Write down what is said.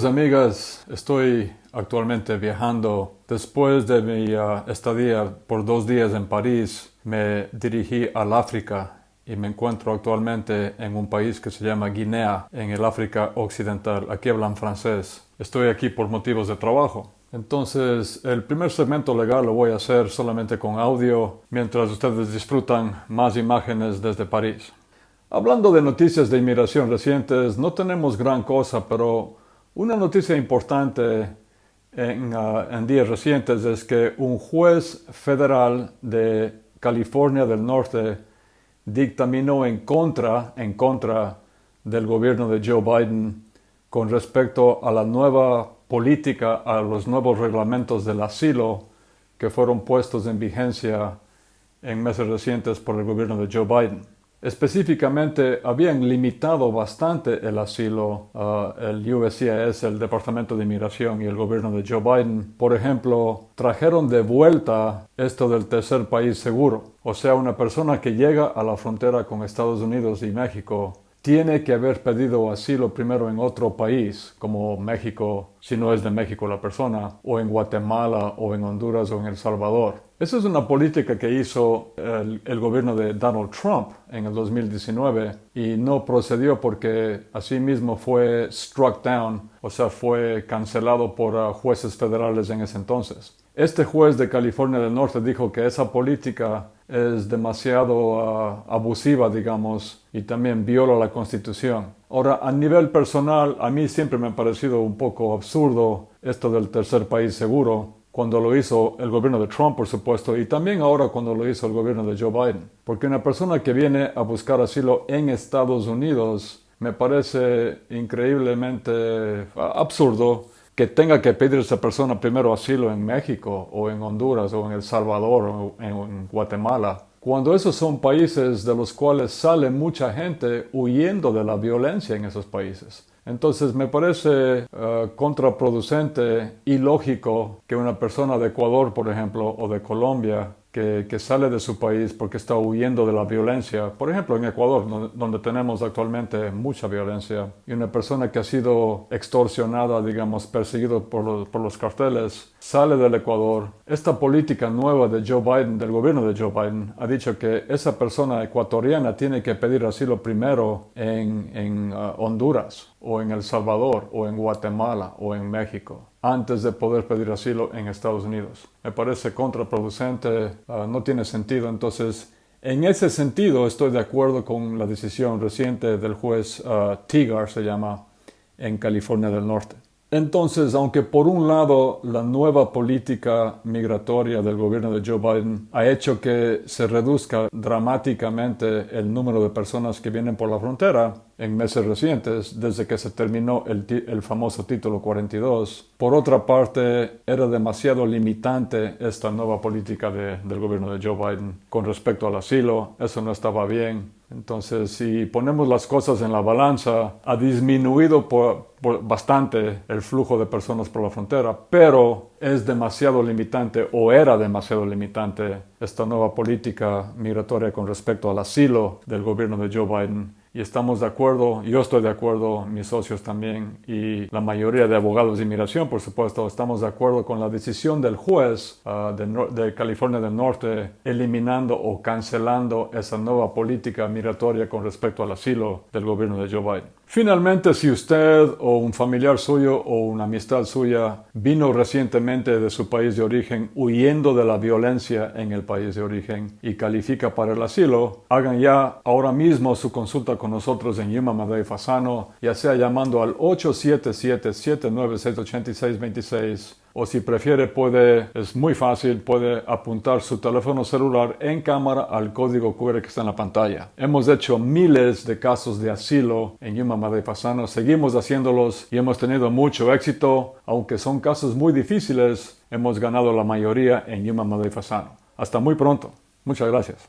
Amigos, amigas, estoy actualmente viajando. Después de mi estadía por 2 días en París, me dirigí al África y me encuentro actualmente en un país que se llama Guinea, en el África Occidental. Aquí hablan francés. Estoy aquí por motivos de trabajo. Entonces, el primer segmento legal lo voy a hacer solamente con audio, mientras ustedes disfrutan más imágenes desde París. Hablando de noticias de inmigración recientes, no tenemos gran cosa, pero una noticia importante en días recientes es que un juez federal de California del Norte dictaminó en contra del gobierno de Joe Biden con respecto a la nueva política, a los nuevos reglamentos del asilo que fueron puestos en vigencia en meses recientes por el gobierno de Joe Biden. Específicamente, habían limitado bastante el asilo, el USCIS, el Departamento de Inmigración y el gobierno de Joe Biden. Por ejemplo, trajeron de vuelta esto del tercer país seguro. O sea, una persona que llega a la frontera con Estados Unidos y México tiene que haber pedido asilo primero en otro país, como México, si no es de México la persona, o en Guatemala, o en Honduras, o en El Salvador. Esa es una política que hizo el gobierno de Donald Trump en el 2019 y no procedió porque asimismo fue struck down, o sea, fue cancelado por jueces federales en ese entonces. Este juez de California del Norte dijo que esa política es demasiado abusiva, digamos, y también viola la Constitución. Ahora, a nivel personal, a mí siempre me ha parecido un poco absurdo esto del tercer país seguro, cuando lo hizo el gobierno de Trump, por supuesto, y también ahora cuando lo hizo el gobierno de Joe Biden. Porque una persona que viene a buscar asilo en Estados Unidos me parece increíblemente absurdo que tenga que pedir a esa persona primero asilo en México, o en Honduras, o en El Salvador, o en Guatemala, cuando esos son países de los cuales sale mucha gente huyendo de la violencia en esos países. Entonces me parece contraproducente y ilógico que una persona de Ecuador, por ejemplo, o de Colombia, que sale de su país porque está huyendo de la violencia, por ejemplo en Ecuador, donde tenemos actualmente mucha violencia, y una persona que ha sido extorsionada, digamos, perseguido por los carteles, sale del Ecuador. Esta política nueva de Joe Biden, del gobierno de Joe Biden, ha dicho que esa persona ecuatoriana tiene que pedir asilo primero en Honduras, o en El Salvador, o en Guatemala, o en México, antes de poder pedir asilo en Estados Unidos. Me parece contraproducente, no tiene sentido. Entonces, en ese sentido, estoy de acuerdo con la decisión reciente del juez Tigar, se llama, en California del Norte. Entonces, aunque por un lado la nueva política migratoria del gobierno de Joe Biden ha hecho que se reduzca dramáticamente el número de personas que vienen por la frontera en meses recientes, desde que se terminó el famoso Título 42, por otra parte, era demasiado limitante esta nueva política del gobierno de Joe Biden con respecto al asilo. Eso no estaba bien. Entonces, si ponemos las cosas en la balanza, ha disminuido bastante el flujo de personas por la frontera, pero es demasiado limitante, o era demasiado limitante, esta nueva política migratoria con respecto al asilo del gobierno de Joe Biden. Y estamos de acuerdo, yo estoy de acuerdo, mis socios también, y la mayoría de abogados de inmigración, por supuesto, estamos de acuerdo con la decisión del juez de California del Norte, eliminando o cancelando esa nueva política migratoria con respecto al asilo del gobierno de Joe Biden. Finalmente, si usted o un familiar suyo o una amistad suya vino recientemente de su país de origen huyendo de la violencia en el país de origen y califica para el asilo, hagan ya ahora mismo su consulta con nosotros en Yuma, Madrid, Fasano, ya sea llamando al 877-796-8626, o si prefiere es muy fácil, puede apuntar su teléfono celular en cámara al código QR que está en la pantalla. Hemos hecho miles de casos de asilo en Yuma, Madrid, Fasano, seguimos haciéndolos y hemos tenido mucho éxito. Aunque son casos muy difíciles, hemos ganado la mayoría en Yuma, Madrid, Fasano. Hasta muy pronto. Muchas gracias.